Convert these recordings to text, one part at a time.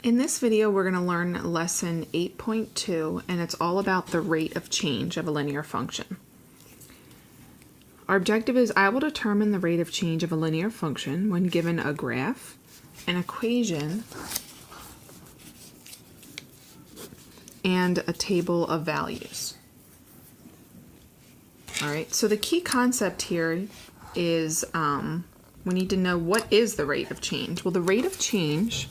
In this video, we're going to learn lesson 8.2, and it's all about the rate of change of a linear function. Our objective is I will determine the rate of change of a linear function when given a graph, an equation, and a table of values. All right, so the key concept here is we need to know what is the rate of change. Well, the rate of change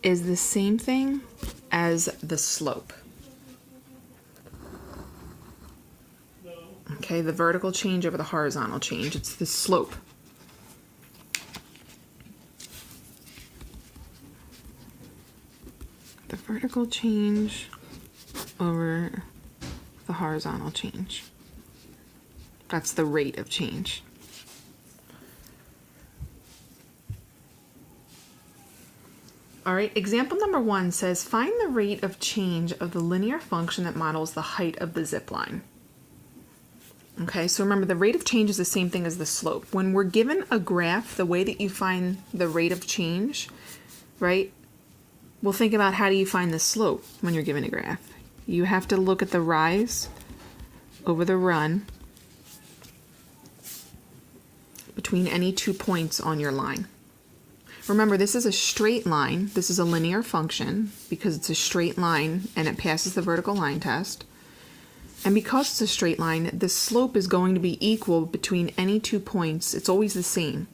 is the same thing as the slope. Okay, the vertical change over the horizontal change, it's the slope. The vertical change over the horizontal change. That's the rate of change. All right, example number 1 says, find the rate of change of the linear function that models the height of the zip line. Okay, so remember the rate of change is the same thing as the slope. When we're given a graph, the way that you find the rate of change, right? We'll think about how do you find the slope when you're given a graph. You have to look at the rise over the run between any 2 points on your line. Remember, this is a straight line. This is a linear function because it's a straight line and it passes the vertical line test. And because it's a straight line, the slope is going to be equal between any 2 points. It's always the same.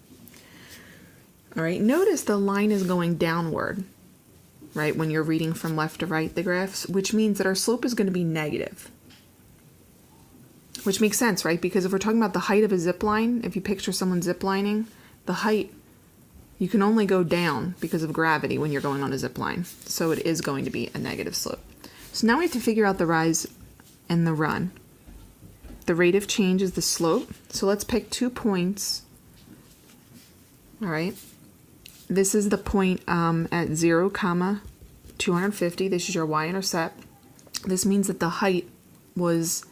All right, notice the line is going downward, right, when you're reading from left to right, the graphs, which means that our slope is going to be negative. Which makes sense, right? Because if we're talking about the height of a zip line, if you picture someone zip lining, the height, you can only go down because of gravity when you're going on a zip line. So it is going to be a negative slope. So now we have to figure out the rise and the run. The rate of change is the slope. So let's pick 2 points. All right. This is the point at 0, 250. This is your y-intercept. This means that the height was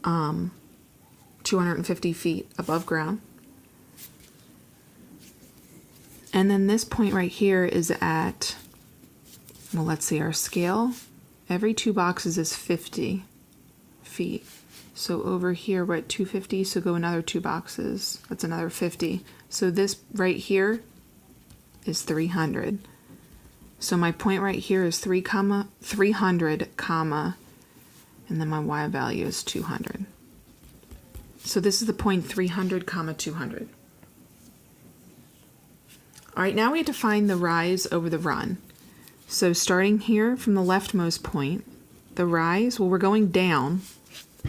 250 feet above ground. And then this point right here is at, well, let's see, our scale. Every 2 boxes is 50 feet. So over here we're at 250, so go another 2 boxes. That's another 50. So this right here is 300. So my point right here is 300, and then my y value is 200. So this is the point 300, 200. All right, now we have to find the rise over the run. So starting here from the leftmost point, the rise, well, we're going down,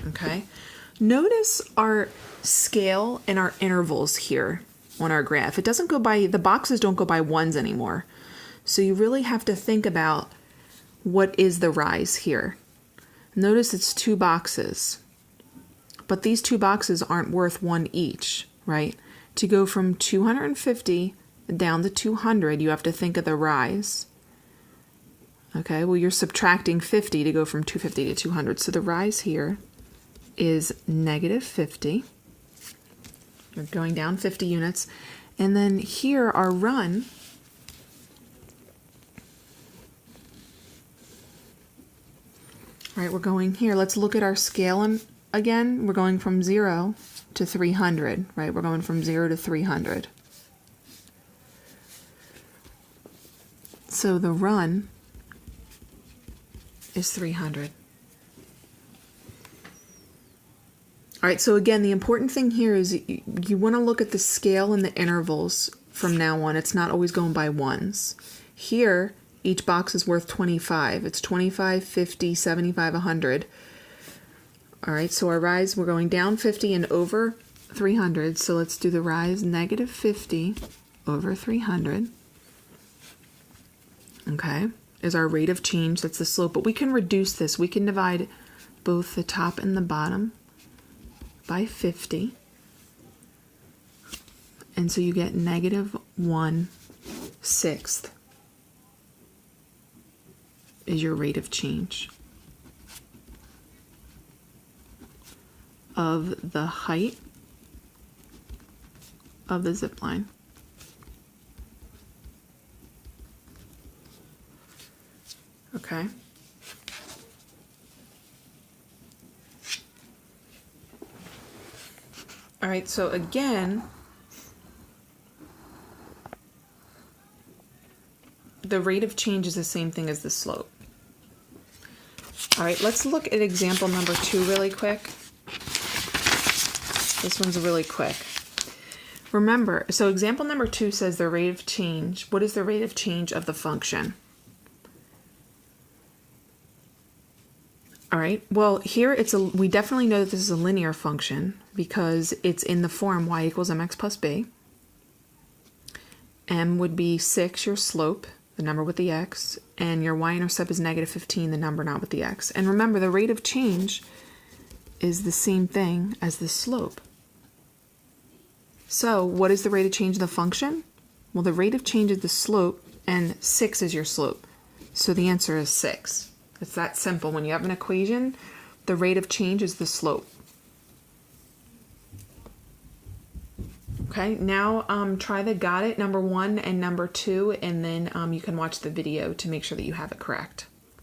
okay? Notice our scale and our intervals here on our graph. It doesn't go by, the boxes don't go by ones anymore. So you really have to think about what is the rise here. Notice it's 2 boxes, but these 2 boxes aren't worth 1 each, right? To go from 250 down to 200, you have to think of the rise. Okay, well, you're subtracting 50 to go from 250 to 200. So the rise here is negative 50. You're going down 50 units. And then here, our run, all right, we're going here. Let's look at our scale again. We're going from 0 to 300, right? We're going from 0 to 300. So the run is 300. All right, so again, the important thing here is you want to look at the scale and the intervals from now on. It's not always going by ones. Here, each box is worth 25. It's 25, 50, 75, 100. All right, so our rise, we're going down 50 and over 300. So let's do the rise, negative 50 over 300. Okay, is our rate of change. That's the slope. But we can reduce this. We can divide both the top and the bottom by 50. And so you get negative 1/6 is your rate of change of the height of the zip line. okay? All right, so again, the rate of change is the same thing as the slope. All right, let's look at example number 2 really quick. This one's really quick. Remember, so example number 2 says the rate of change. What is the rate of change of the function? All right, well, here we definitely know that this is a linear function because it's in the form y equals mx plus b. M would be 6, your slope, the number with the x, and your y-intercept is negative 15, the number not with the x. And remember, the rate of change is the same thing as the slope. So what is the rate of change of the function? Well, the rate of change is the slope, and 6 is your slope. So the answer is 6. It's that simple. When you have an equation, the rate of change is the slope. Okay, now try the got it number 1 and number 2, and then you can watch the video to make sure that you have it correct.